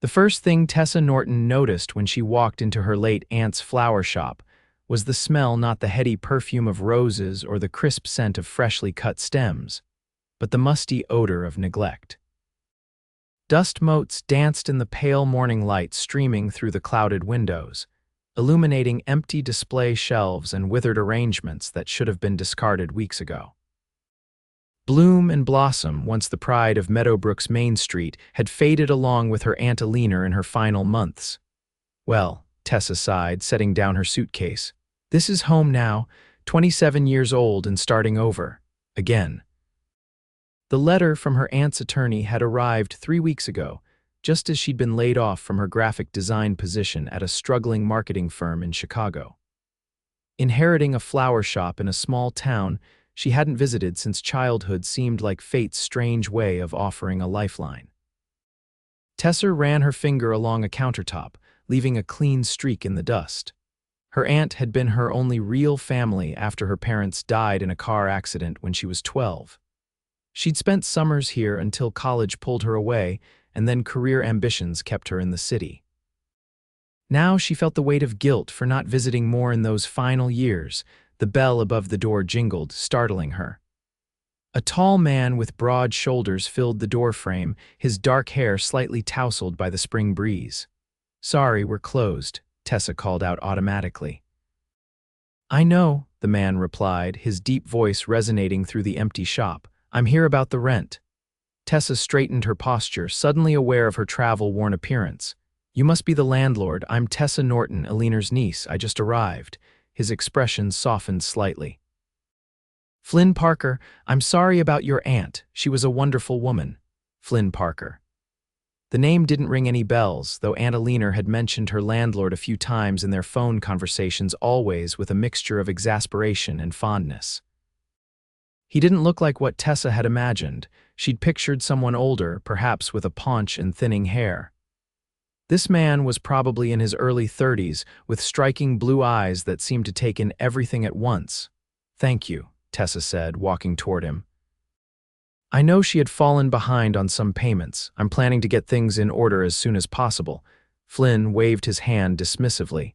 The first thing Tessa Norton noticed when she walked into her late aunt's flower shop was the smell, not the heady perfume of roses or the crisp scent of freshly cut stems, but the musty odor of neglect. Dust motes danced in the pale morning light streaming through the clouded windows, illuminating empty display shelves and withered arrangements that should have been discarded weeks ago. Bloom and Blossom, once the pride of Meadowbrook's Main Street, had faded along with her Aunt Alina in her final months. Well, Tessa sighed, setting down her suitcase. This is home now, 27 years old and starting over. Again. The letter from her aunt's attorney had arrived 3 weeks ago, just as she'd been laid off from her graphic design position at a struggling marketing firm in Chicago. Inheriting a flower shop in a small town she hadn't visited since childhood seemed like fate's strange way of offering a lifeline. Tessa ran her finger along a countertop, leaving a clean streak in the dust. Her aunt had been her only real family after her parents died in a car accident when she was 12. She'd spent summers here until college pulled her away, and then career ambitions kept her in the city. Now she felt the weight of guilt for not visiting more in those final years. The bell above the door jingled, startling her. A tall man with broad shoulders filled the doorframe, his dark hair slightly tousled by the spring breeze. "Sorry, we're closed," Tessa called out automatically. "I know," the man replied, his deep voice resonating through the empty shop. "I'm here about the rent." Tessa straightened her posture, suddenly aware of her travel-worn appearance. "You must be the landlord. I'm Tessa Norton, Alina's niece. I just arrived." His expression softened slightly. "Flynn Parker, I'm sorry about your aunt. She was a wonderful woman." Flynn Parker. The name didn't ring any bells, though Aunt Alina had mentioned her landlord a few times in their phone conversations, always with a mixture of exasperation and fondness. He didn't look like what Tessa had imagined. She'd pictured someone older, perhaps with a paunch and thinning hair. This man was probably in his early 30s, with striking blue eyes that seemed to take in everything at once. "Thank you," Tessa said, walking toward him. I know she had fallen behind on some payments. I'm planning to get things in order as soon as possible. Flynn waved his hand dismissively.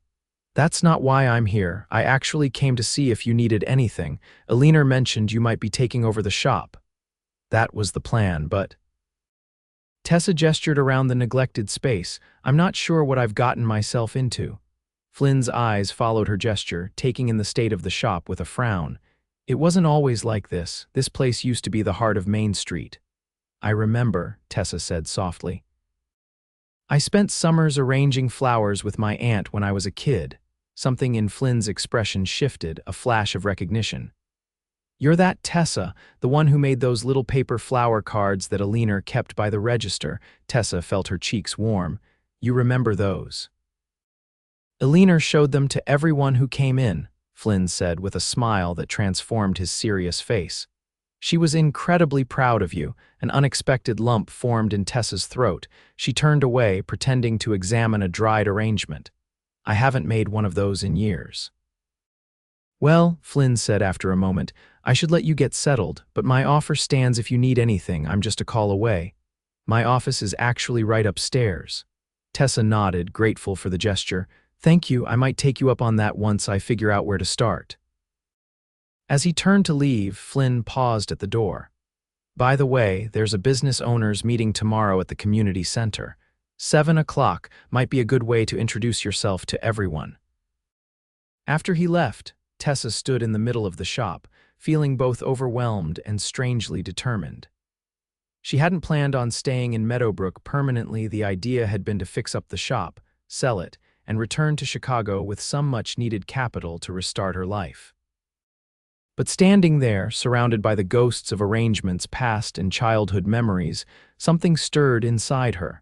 "That's not why I'm here. I actually came to see if you needed anything. Alina mentioned you might be taking over the shop." That was the plan, but... Tessa gestured around the neglected space. "I'm not sure what I've gotten myself into." Flynn's eyes followed her gesture, taking in the state of the shop with a frown. "It wasn't always like this. This place used to be the heart of Main Street." "I remember," Tessa said softly. "I spent summers arranging flowers with my aunt when I was a kid." Something in Flynn's expression shifted, a flash of recognition. "You're that Tessa, the one who made those little paper flower cards that Alina kept by the register." Tessa felt her cheeks warm. "You remember those." "Alina showed them to everyone who came in," Flynn said with a smile that transformed his serious face. "She was incredibly proud of you." An unexpected lump formed in Tessa's throat. She turned away, pretending to examine a dried arrangement. "I haven't made one of those in years." "Well," Flynn said after a moment, "I should let you get settled, but my offer stands if you need anything. I'm just a call away. My office is actually right upstairs." Tessa nodded, grateful for the gesture. "Thank you, I might take you up on that once I figure out where to start." As he turned to leave, Flynn paused at the door. "By the way, there's a business owners meeting tomorrow at the community center. 7 o'clock might be a good way to introduce yourself to everyone." After he left, Tessa stood in the middle of the shop, feeling both overwhelmed and strangely determined. She hadn't planned on staying in Meadowbrook permanently. The idea had been to fix up the shop, sell it, and return to Chicago with some much-needed capital to restart her life. But standing there, surrounded by the ghosts of arrangements past and childhood memories, something stirred inside her.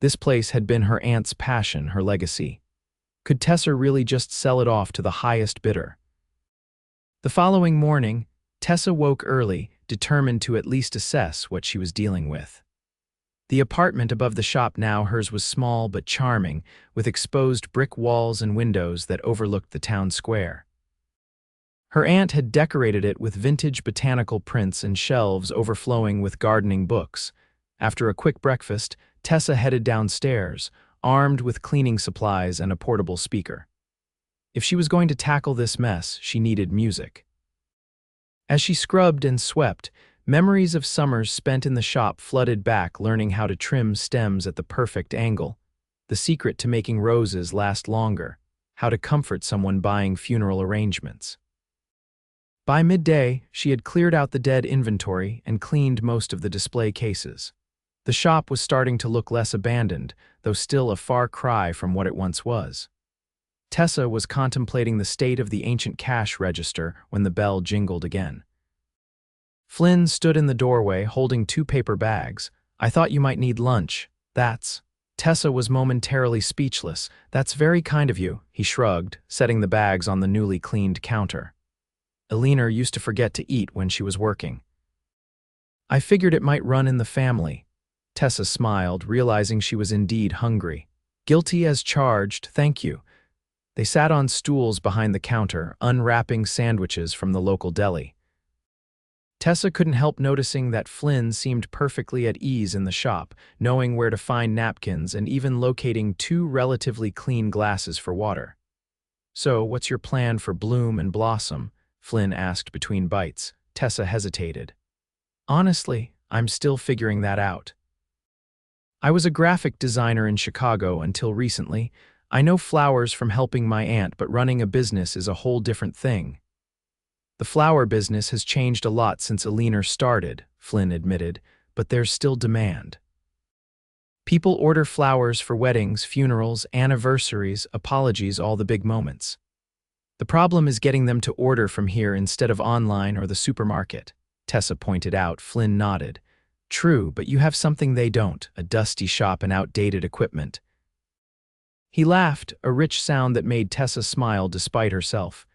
This place had been her aunt's passion, her legacy. Could Tessa really just sell it off to the highest bidder? The following morning, Tessa woke early, determined to at least assess what she was dealing with. The apartment above the shop, now hers, was small but charming, with exposed brick walls and windows that overlooked the town square. Her aunt had decorated it with vintage botanical prints and shelves overflowing with gardening books. After a quick breakfast, Tessa headed downstairs, armed with cleaning supplies and a portable speaker. If she was going to tackle this mess, she needed music. As she scrubbed and swept, memories of summers spent in the shop flooded back, learning how to trim stems at the perfect angle, the secret to making roses last longer, how to comfort someone buying funeral arrangements. By midday, she had cleared out the dead inventory and cleaned most of the display cases. The shop was starting to look less abandoned, though still a far cry from what it once was. Tessa was contemplating the state of the ancient cash register when the bell jingled again. Flynn stood in the doorway holding 2 paper bags. "I thought you might need lunch. That's—" Tessa was momentarily speechless. "That's very kind of you," he shrugged, setting the bags on the newly cleaned counter. Eleanor used to forget to eat when she was working. "I figured it might run in the family." Tessa smiled, realizing she was indeed hungry. "Guilty as charged, thank you." They sat on stools behind the counter, unwrapping sandwiches from the local deli. Tessa couldn't help noticing that Flynn seemed perfectly at ease in the shop, knowing where to find napkins and even locating 2 relatively clean glasses for water. "So, what's your plan for Bloom and Blossom?" Flynn asked between bites. Tessa hesitated. "Honestly, I'm still figuring that out. I was a graphic designer in Chicago until recently. I know flowers from helping my aunt, but running a business is a whole different thing." "The flower business has changed a lot since Eleanor started," Flynn admitted, "but there's still demand. People order flowers for weddings, funerals, anniversaries, apologies, all the big moments. The problem is getting them to order from here instead of online or the supermarket," Tessa pointed out. Flynn nodded. "True, but you have something they don't, a dusty shop and outdated equipment." He laughed, a rich sound that made Tessa smile despite herself.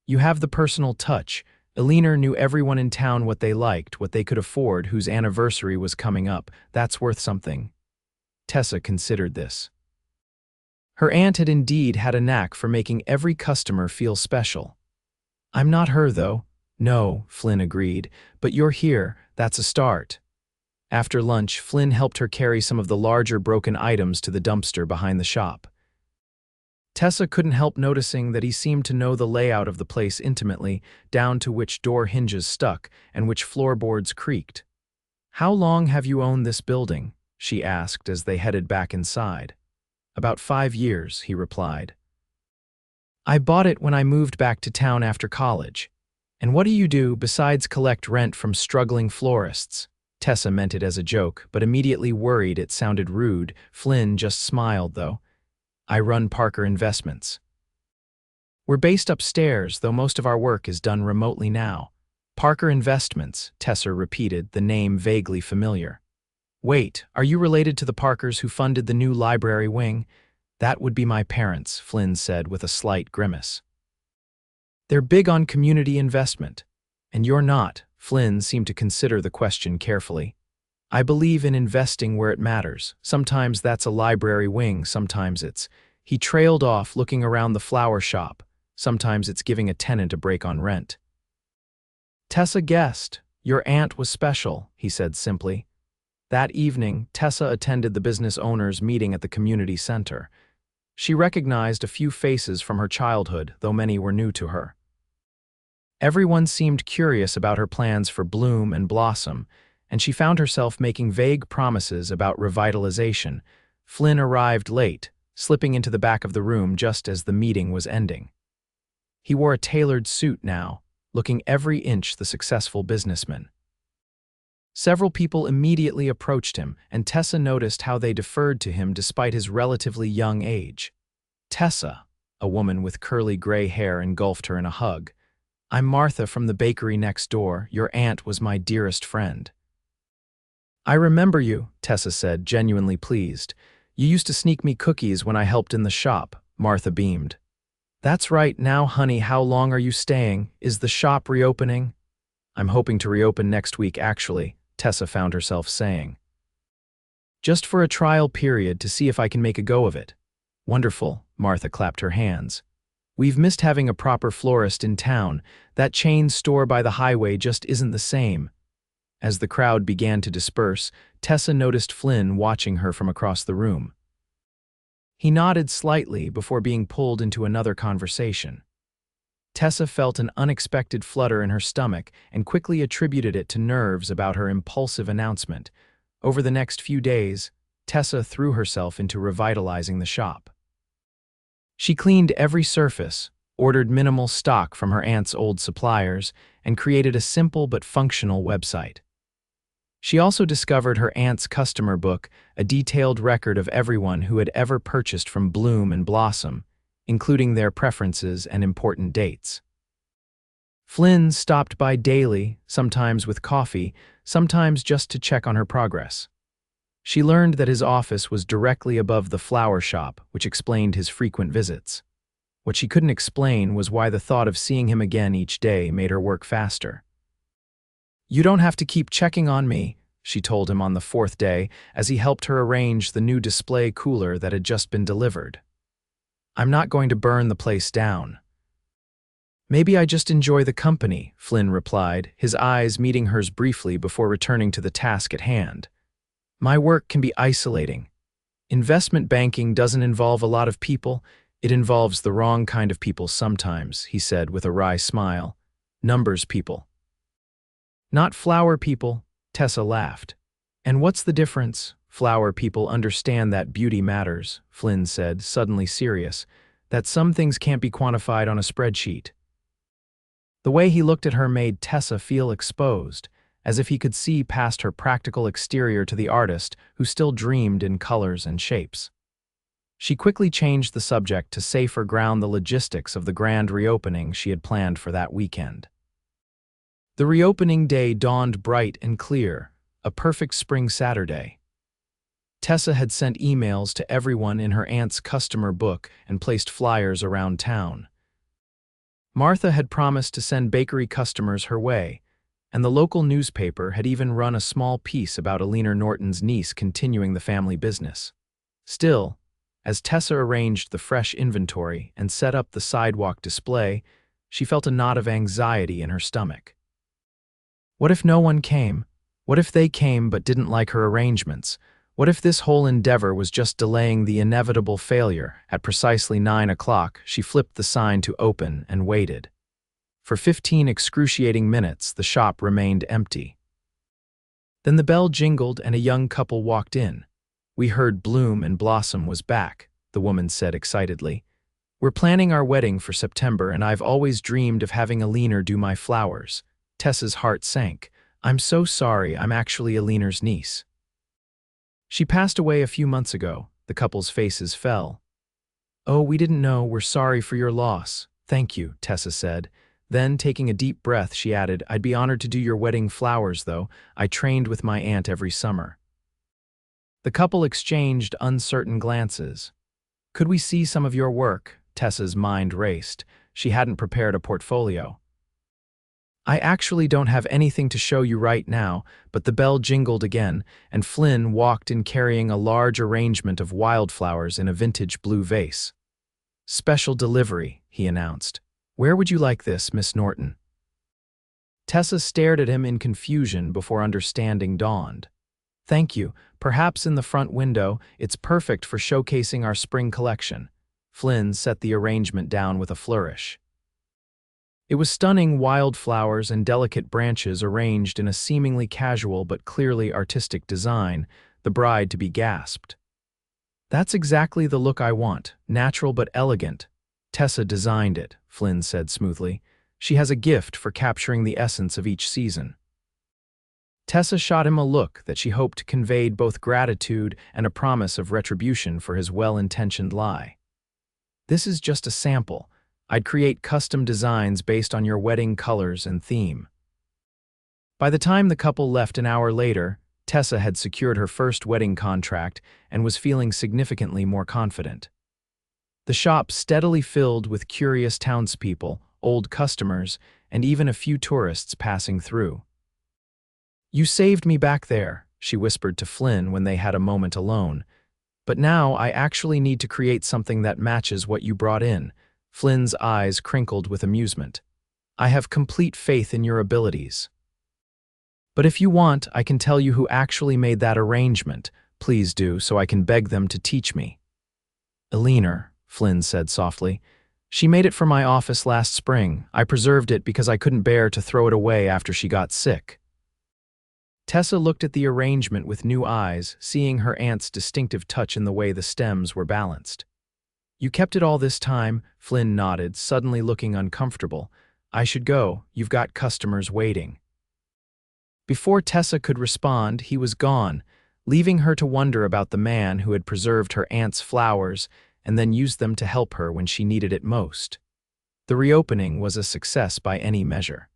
"You have the personal touch. Eleanor knew everyone in town, what they liked, what they could afford, whose anniversary was coming up. That's worth something." Tessa considered this. Her aunt had indeed had a knack for making every customer feel special. "I'm not her, though." "No," Flynn agreed, "but you're here, that's a start." After lunch, Flynn helped her carry some of the larger broken items to the dumpster behind the shop. Tessa couldn't help noticing that he seemed to know the layout of the place intimately, down to which door hinges stuck and which floorboards creaked. "How long have you owned this building?" she asked as they headed back inside. "About 5 years," he replied. "I bought it when I moved back to town after college." "And what do you do besides collect rent from struggling florists?" Tessa meant it as a joke, but immediately worried it sounded rude. Flynn just smiled, though. "I run Parker Investments. We're based upstairs, though most of our work is done remotely now." "Parker Investments," Tessa repeated, the name vaguely familiar. "Wait, are you related to the Parkers who funded the new library wing?" "That would be my parents," Flynn said with a slight grimace. "They're big on community investment. And you're not." Flynn seemed to consider the question carefully. "I believe in investing where it matters. Sometimes that's a library wing, sometimes it's—" He trailed off, looking around the flower shop. "Sometimes it's giving a tenant a break on rent." Tessa guessed. "Your aunt was special," he said simply. That evening, Tessa attended the business owners' meeting at the community center. She recognized a few faces from her childhood, though many were new to her. Everyone seemed curious about her plans for Bloom and Blossom, and she found herself making vague promises about revitalization. Flynn arrived late, slipping into the back of the room just as the meeting was ending. He wore a tailored suit now, looking every inch the successful businessman. Several people immediately approached him, and Tessa noticed how they deferred to him despite his relatively young age. "Tessa," a woman with curly gray hair engulfed her in a hug. "I'm Martha from the bakery next door. Your aunt was my dearest friend." "I remember you," Tessa said, genuinely pleased. "You used to sneak me cookies when I helped in the shop," Martha beamed. "That's right. Now, honey, how long are you staying? Is the shop reopening?" "I'm hoping to reopen next week, actually," Tessa found herself saying. "Just for a trial period to see if I can make a go of it." "Wonderful," Martha clapped her hands. "We've missed having a proper florist in town. That chain store by the highway just isn't the same." As the crowd began to disperse, Tessa noticed Flynn watching her from across the room. He nodded slightly before being pulled into another conversation. Tessa felt an unexpected flutter in her stomach and quickly attributed it to nerves about her impulsive announcement. Over the next few days, Tessa threw herself into revitalizing the shop. She cleaned every surface, ordered minimal stock from her aunt's old suppliers, and created a simple but functional website. She also discovered her aunt's customer book, a detailed record of everyone who had ever purchased from Bloom and Blossom, including their preferences and important dates. Flynn stopped by daily, sometimes with coffee, sometimes just to check on her progress. She learned that his office was directly above the flower shop, which explained his frequent visits. What she couldn't explain was why the thought of seeing him again each day made her work faster. "You don't have to keep checking on me," she told him on the fourth day as he helped her arrange the new display cooler that had just been delivered. "I'm not going to burn the place down." "Maybe I just enjoy the company," Flynn replied, his eyes meeting hers briefly before returning to the task at hand. "My work can be isolating. Investment banking doesn't involve a lot of people. It involves the wrong kind of people sometimes," he said with a wry smile. "Numbers people." "Not flower people," Tessa laughed. "And what's the difference? Flower people understand that beauty matters," Flynn said, suddenly serious, "that some things can't be quantified on a spreadsheet." The way he looked at her made Tessa feel exposed, as if he could see past her practical exterior to the artist who still dreamed in colors and shapes. She quickly changed the subject to safer ground the logistics of the grand reopening she had planned for that weekend. The reopening day dawned bright and clear, a perfect spring Saturday. Tessa had sent emails to everyone in her aunt's customer book and placed flyers around town. Martha had promised to send bakery customers her way, and the local newspaper had even run a small piece about Eleanor Norton's niece continuing the family business. Still, as Tessa arranged the fresh inventory and set up the sidewalk display, she felt a knot of anxiety in her stomach. What if no one came? What if they came but didn't like her arrangements? What if this whole endeavor was just delaying the inevitable failure? At precisely 9 o'clock, she flipped the sign to open and waited. For 15 excruciating minutes, the shop remained empty. Then the bell jingled and a young couple walked in. "We heard Bloom and Blossom was back," the woman said excitedly. "We're planning our wedding for September, and I've always dreamed of having Eleanor do my flowers." Tessa's heart sank. "I'm so sorry, I'm actually Eleanor's niece. She passed away a few months ago." The couple's faces fell. "Oh, we didn't know. We're sorry for your loss." "Thank you," Tessa said. Then, taking a deep breath, she added, "I'd be honored to do your wedding flowers, though. I trained with my aunt every summer." The couple exchanged uncertain glances. "Could we see some of your work?" Tessa's mind raced. She hadn't prepared a portfolio. "I actually don't have anything to show you right now," but the bell jingled again, and Flynn walked in carrying a large arrangement of wildflowers in a vintage blue vase. "Special delivery," he announced. "Where would you like this, Miss Norton?" Tessa stared at him in confusion before understanding dawned. "Thank you. Perhaps in the front window. It's perfect for showcasing our spring collection." Flynn set the arrangement down with a flourish. It was stunning wildflowers and delicate branches arranged in a seemingly casual but clearly artistic design. The bride-to-be gasped. "That's exactly the look I want, natural but elegant." "Tessa designed it," Flynn said smoothly. "She has a gift for capturing the essence of each season." Tessa shot him a look that she hoped conveyed both gratitude and a promise of retribution for his well-intentioned lie. "This is just a sample. I'd create custom designs based on your wedding colors and theme." By the time the couple left an hour later, Tessa had secured her first wedding contract and was feeling significantly more confident. The shop steadily filled with curious townspeople, old customers, and even a few tourists passing through. "You saved me back there," she whispered to Flynn when they had a moment alone. "But now I actually need to create something that matches what you brought in." Flynn's eyes crinkled with amusement. "I have complete faith in your abilities." But if you want, I can tell you who actually made that arrangement. Please do, so I can beg them to teach me. Eleanor, Flynn said softly. She made it for my office last spring. I preserved it because I couldn't bear to throw it away after she got sick. Tessa looked at the arrangement with new eyes, seeing her aunt's distinctive touch in the way the stems were balanced. You kept it all this time, Flynn nodded, suddenly looking uncomfortable. I should go, you've got customers waiting. Before Tessa could respond, he was gone, leaving her to wonder about the man who had preserved her aunt's flowers and then used them to help her when she needed it most. The reopening was a success by any measure.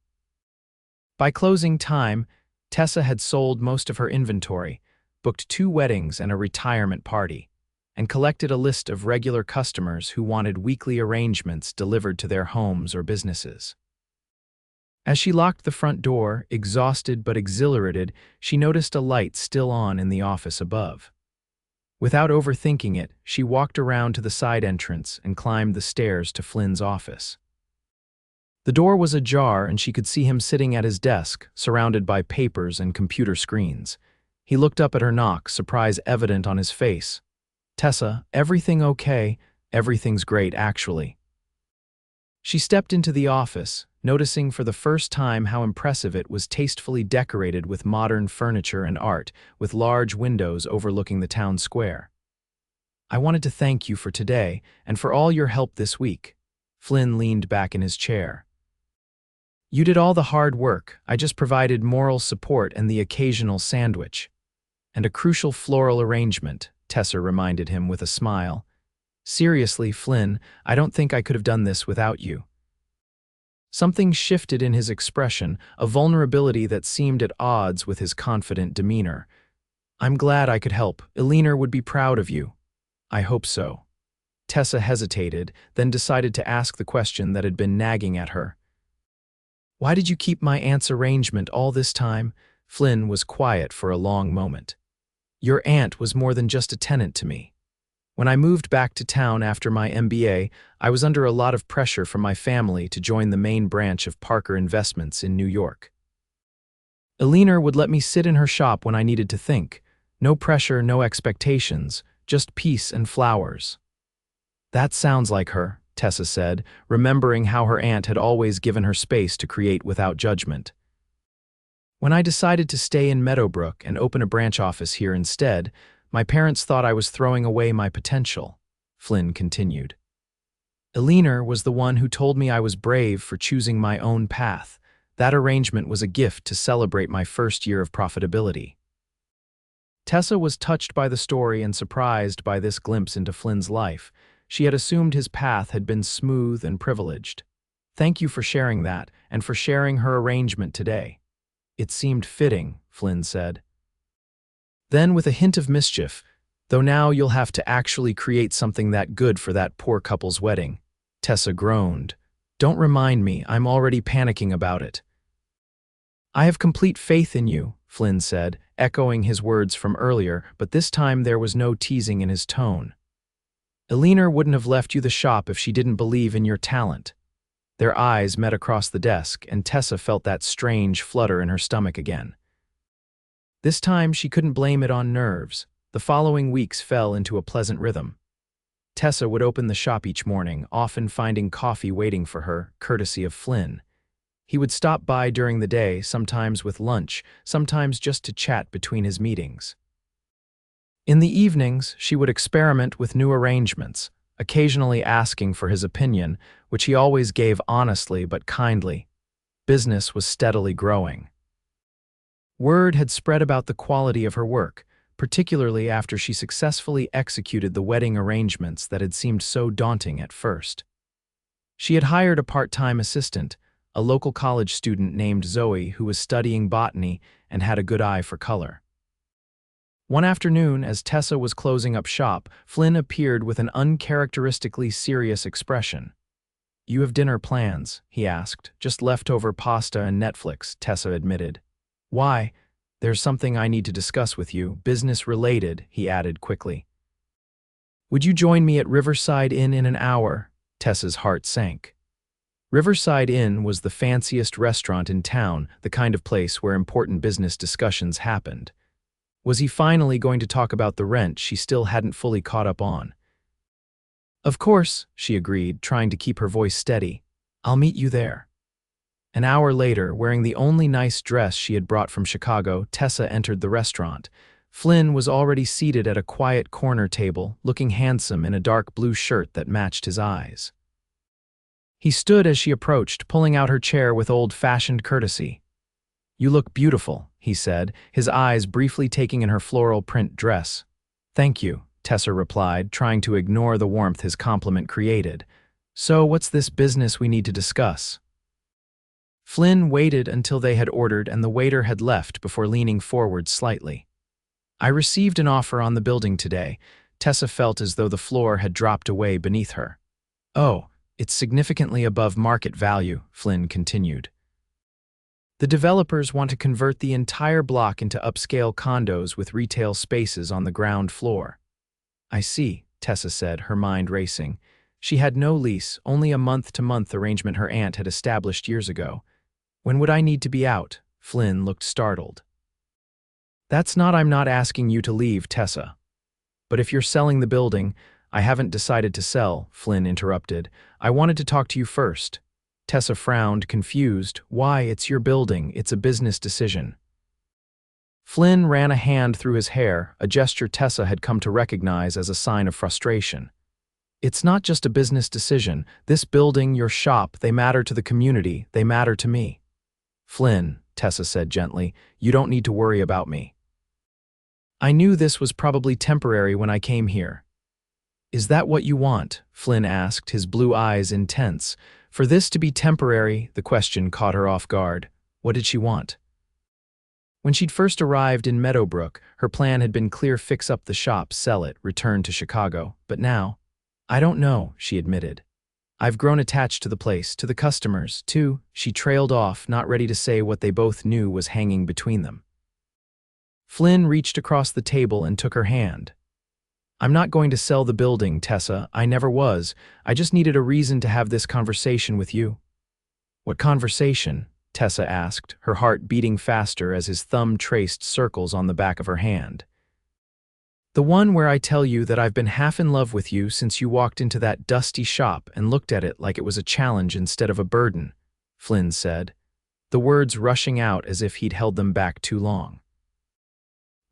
By closing time, Tessa had sold most of her inventory, booked 2 weddings and a retirement party, and collected a list of regular customers who wanted weekly arrangements delivered to their homes or businesses. As she locked the front door, exhausted but exhilarated, she noticed a light still on in the office above. Without overthinking it, she walked around to the side entrance and climbed the stairs to Flynn's office. The door was ajar and she could see him sitting at his desk, surrounded by papers and computer screens. He looked up at her knock, surprise evident on his face. "Tessa, everything okay? Everything's great, actually." She stepped into the office, noticing for the first time how impressive it was, tastefully decorated with modern furniture and art, with large windows overlooking the town square. "I wanted to thank you for today and for all your help this week." Flynn leaned back in his chair. "You did all the hard work. I just provided moral support and the occasional sandwich." "And a crucial floral arrangement," Tessa reminded him with a smile. "Seriously, Flynn, I don't think I could have done this without you." Something shifted in his expression, a vulnerability that seemed at odds with his confident demeanor. "I'm glad I could help. Eleanor would be proud of you." "I hope so." Tessa hesitated, then decided to ask the question that had been nagging at her. "Why did you keep my aunt's arrangement all this time?" Flynn was quiet for a long moment. "Your aunt was more than just a tenant to me. When I moved back to town after my MBA, I was under a lot of pressure from my family to join the main branch of Parker Investments in New York. Eleanor would let me sit in her shop when I needed to think. No pressure, no expectations, just peace and flowers." "That sounds like her," Tessa said, remembering how her aunt had always given her space to create without judgment. "When I decided to stay in Meadowbrook and open a branch office here instead, my parents thought I was throwing away my potential," Flynn continued. "Eleanor was the one who told me I was brave for choosing my own path. That arrangement was a gift to celebrate my first year of profitability." Tessa was touched by the story and surprised by this glimpse into Flynn's life. She had assumed his path had been smooth and privileged. "Thank you for sharing that, and for sharing her arrangement today." "It seemed fitting," Flynn said. Then, with a hint of mischief, "Though now you'll have to actually create something that good for that poor couple's wedding." Tessa groaned. "Don't remind me, I'm already panicking about it." "I have complete faith in you," Flynn said, echoing his words from earlier, but this time there was no teasing in his tone. "Eleanor wouldn't have left you the shop if she didn't believe in your talent." Their eyes met across the desk, and Tessa felt that strange flutter in her stomach again. This time she couldn't blame it on nerves. The following weeks fell into a pleasant rhythm. Tessa would open the shop each morning, often finding coffee waiting for her, courtesy of Flynn. He would stop by during the day, sometimes with lunch, sometimes just to chat between his meetings. In the evenings, she would experiment with new arrangements, occasionally asking for his opinion, which he always gave honestly but kindly. Business was steadily growing. Word had spread about the quality of her work, particularly after she successfully executed the wedding arrangements that had seemed so daunting at first. She had hired a part-time assistant, a local college student named Zoe who was studying botany and had a good eye for color. One afternoon, as Tessa was closing up shop, Flynn appeared with an uncharacteristically serious expression. "You have dinner plans?" he asked. "Just leftover pasta and Netflix," Tessa admitted. "Why? There's something I need to discuss with you, business-related," he added quickly. "Would you join me at Riverside Inn in an hour?" Tessa's heart sank. Riverside Inn was the fanciest restaurant in town, the kind of place where important business discussions happened. Was he finally going to talk about the rent she still hadn't fully caught up on? Of course, she agreed, trying to keep her voice steady. I'll meet you there. An hour later, wearing the only nice dress she had brought from Chicago, Tessa entered the restaurant. Flynn was already seated at a quiet corner table, looking handsome in a dark blue shirt that matched his eyes. He stood as she approached, pulling out her chair with old-fashioned courtesy. "You look beautiful," he said, his eyes briefly taking in her floral print dress. "Thank you," Tessa replied, trying to ignore the warmth his compliment created. "So what's this business we need to discuss?" Flynn waited until they had ordered and the waiter had left before leaning forward slightly. "I received an offer on the building today." Tessa felt as though the floor had dropped away beneath her. "Oh, it's significantly above market value," Flynn continued. "The developers want to convert the entire block into upscale condos with retail spaces on the ground floor." "I see," Tessa said, her mind racing. She had no lease, only a month-to-month arrangement her aunt had established years ago. "When would I need to be out?" Flynn looked startled. I'm not asking you to leave, Tessa. But if you're selling the building—" "I haven't decided to sell," Flynn interrupted. "I wanted to talk to you first." Tessa frowned, confused. "Why, it's your building, it's a business decision." Flynn ran a hand through his hair, a gesture Tessa had come to recognize as a sign of frustration. "It's not just a business decision. This building, your shop, they matter to the community, they matter to me." "Flynn," Tessa said gently, "you don't need to worry about me. I knew this was probably temporary when I came here." "Is that what you want?" Flynn asked, his blue eyes intense. For this to be temporary, the question caught her off guard. What did she want? When she'd first arrived in Meadowbrook, her plan had been clear: fix up the shop, sell it, return to Chicago. But now, "I don't know," she admitted. "I've grown attached to the place, to the customers, too." She trailed off, not ready to say what they both knew was hanging between them. Flynn reached across the table and took her hand. "I'm not going to sell the building, Tessa. I never was. I just needed a reason to have this conversation with you." "What conversation?" Tessa asked, her heart beating faster as his thumb traced circles on the back of her hand. "The one where I tell you that I've been half in love with you since you walked into that dusty shop and looked at it like it was a challenge instead of a burden," Flynn said, the words rushing out as if he'd held them back too long.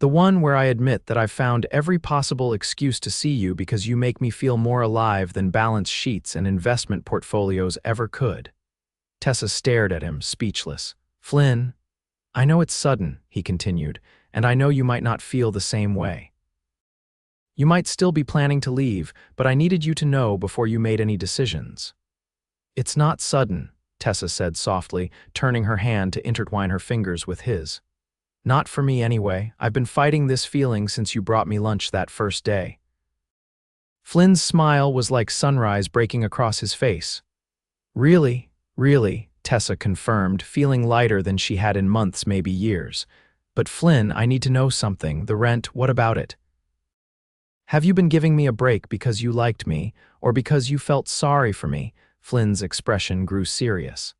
"The one where I admit that I've found every possible excuse to see you because you make me feel more alive than balance sheets and investment portfolios ever could." Tessa stared at him, speechless. "Flynn, I know it's sudden," he continued, "and I know you might not feel the same way. You might still be planning to leave, but I needed you to know before you made any decisions." "It's not sudden," Tessa said softly, turning her hand to intertwine her fingers with his. "Not for me anyway. I've been fighting this feeling since you brought me lunch that first day." Flynn's smile was like sunrise breaking across his face. "Really, really," Tessa confirmed, feeling lighter than she had in months, maybe years. "But Flynn, I need to know something. The rent, what about it? Have you been giving me a break because you liked me, or because you felt sorry for me?" Flynn's expression grew serious.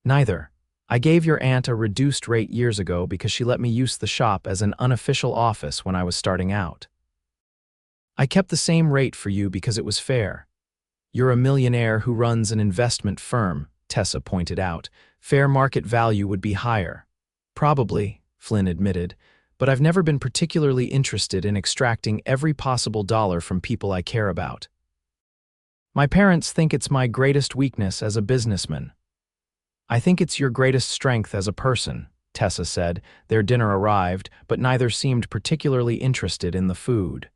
"Neither. I gave your aunt a reduced rate years ago because she let me use the shop as an unofficial office when I was starting out. I kept the same rate for you because it was fair. You're a millionaire who runs an investment firm," Tessa pointed out. "Fair market value would be higher." "Probably," Flynn admitted, "but I've never been particularly interested in extracting every possible dollar from people I care about. My parents think it's my greatest weakness as a businessman." "I think it's your greatest strength as a person," Tessa said. Their dinner arrived, but neither seemed particularly interested in the food.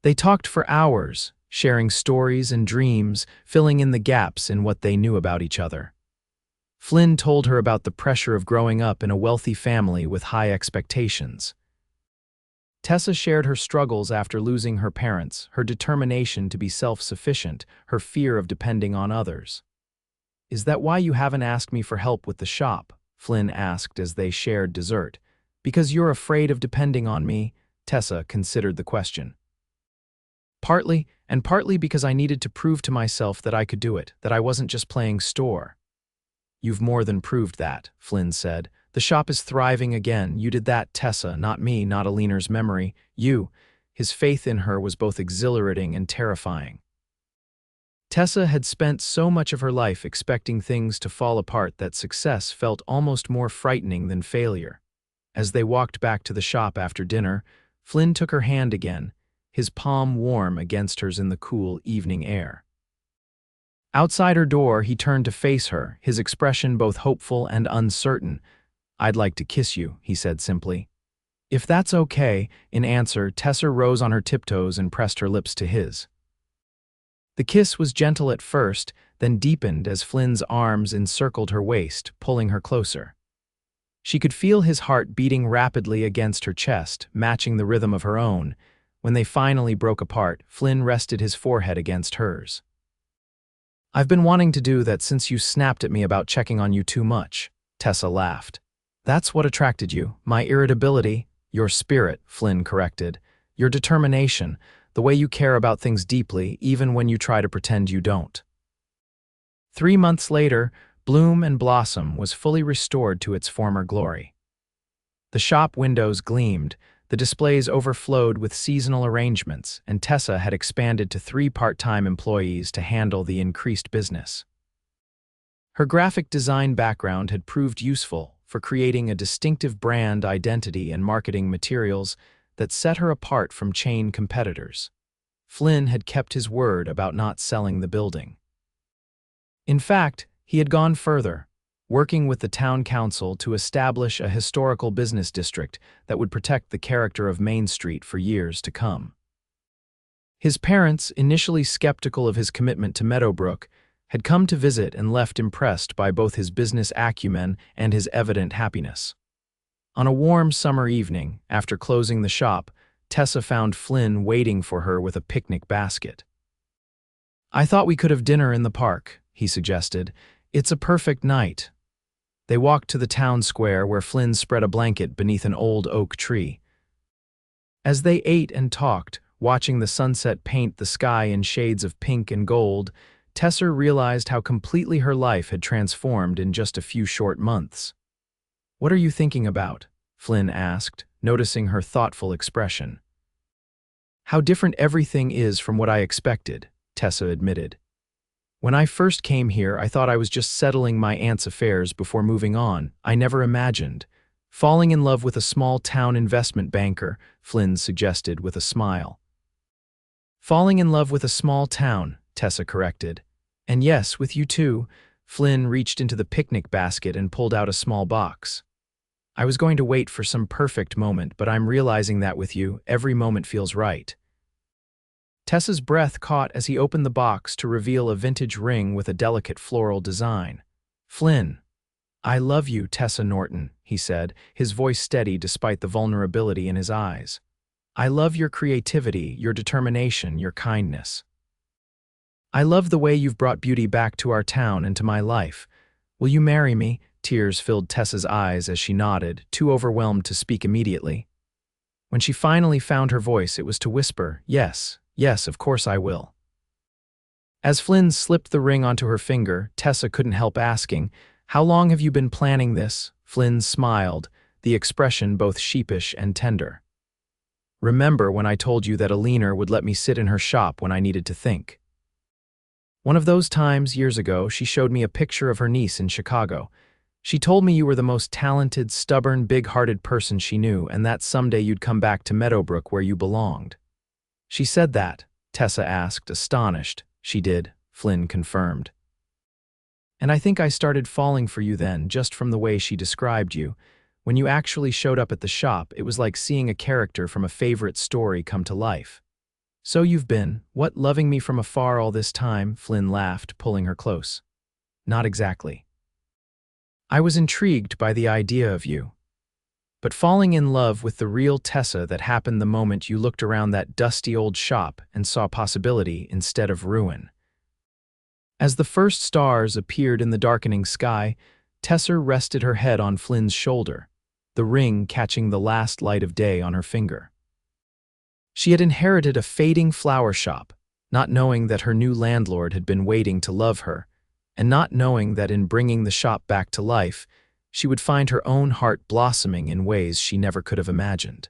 They talked for hours, sharing stories and dreams, filling in the gaps in what they knew about each other. Flynn told her about the pressure of growing up in a wealthy family with high expectations. Tessa shared her struggles after losing her parents, her determination to be self-sufficient, her fear of depending on others. "Is that why you haven't asked me for help with the shop?" Flynn asked as they shared dessert. "Because you're afraid of depending on me?" Tessa considered the question. Partly because I needed to prove to myself that I could do it, that I wasn't just playing store. You've more than proved that, Flynn said. The shop is thriving again. You did that, Tessa, not me, not Alina's memory. You. His faith in her was both exhilarating and terrifying. Tessa had spent so much of her life expecting things to fall apart that success felt almost more frightening than failure. As they walked back to the shop after dinner, Flynn took her hand again, his palm warm against hers in the cool evening air. Outside her door, he turned to face her, his expression both hopeful and uncertain. "I'd like to kiss you," he said simply. "If that's okay." In answer, Tessa rose on her tiptoes and pressed her lips to his. The kiss was gentle at first, then deepened as Flynn's arms encircled her waist, pulling her closer. She could feel his heart beating rapidly against her chest, matching the rhythm of her own. When they finally broke apart, Flynn rested his forehead against hers. "I've been wanting to do that since you snapped at me about checking on you too much," Tessa laughed. "That's what attracted you, my irritability." "Your spirit," Flynn corrected. "Your determination, the way you care about things deeply, even when you try to pretend you don't." 3 months later, Bloom and Blossom was fully restored to its former glory. The shop windows gleamed, the displays overflowed with seasonal arrangements, and Tessa had expanded to 3 part-time employees to handle the increased business. Her graphic design background had proved useful for creating a distinctive brand identity and marketing materials that set her apart from chain competitors. Flynn had kept his word about not selling the building. In fact, he had gone further, working with the town council to establish a historical business district that would protect the character of Main Street for years to come. His parents, initially skeptical of his commitment to Meadowbrook, had come to visit and left impressed by both his business acumen and his evident happiness. On a warm summer evening, after closing the shop, Tessa found Flynn waiting for her with a picnic basket. "I thought we could have dinner in the park," he suggested. "It's a perfect night." They walked to the town square where Flynn spread a blanket beneath an old oak tree. As they ate and talked, watching the sunset paint the sky in shades of pink and gold, Tessa realized how completely her life had transformed in just a few short months. "What are you thinking about?" Flynn asked, noticing her thoughtful expression. "How different everything is from what I expected," Tessa admitted. "When I first came here, I thought I was just settling my aunt's affairs before moving on. I never imagined falling in love with a small-town investment banker," Flynn suggested with a smile. "Falling in love with a small town," Tessa corrected. "And yes, with you too." Flynn reached into the picnic basket and pulled out a small box. "I was going to wait for some perfect moment, but I'm realizing that with you, every moment feels right." Tessa's breath caught as he opened the box to reveal a vintage ring with a delicate floral design. "Flynn, I love you, Tessa Norton," he said, his voice steady despite the vulnerability in his eyes. "I love your creativity, your determination, your kindness. I love the way you've brought beauty back to our town and to my life. Will you marry me?" Tears filled Tessa's eyes as she nodded, too overwhelmed to speak immediately. When she finally found her voice, it was to whisper, "Yes, yes, of course I will." As Flynn slipped the ring onto her finger, Tessa couldn't help asking, "How long have you been planning this?" Flynn smiled, the expression both sheepish and tender. "Remember when I told you that Alina would let me sit in her shop when I needed to think? One of those times, years ago, she showed me a picture of her niece in Chicago. She told me you were the most talented, stubborn, big-hearted person she knew, and that someday you'd come back to Meadowbrook where you belonged." "She said that?" Tessa asked, astonished. "She did," Flynn confirmed. "And I think I started falling for you then, just from the way she described you. When you actually showed up at the shop, it was like seeing a character from a favorite story come to life." "So you've been, what, loving me from afar all this time?" Flynn laughed, pulling her close. "Not exactly. I was intrigued by the idea of you, but falling in love with the real Tessa that happened the moment you looked around that dusty old shop and saw possibility instead of ruin." As the first stars appeared in the darkening sky, Tessa rested her head on Flynn's shoulder, the ring catching the last light of day on her finger. She had inherited a fading flower shop, not knowing that her new landlord had been waiting to love her, and not knowing that in bringing the shop back to life, she would find her own heart blossoming in ways she never could have imagined.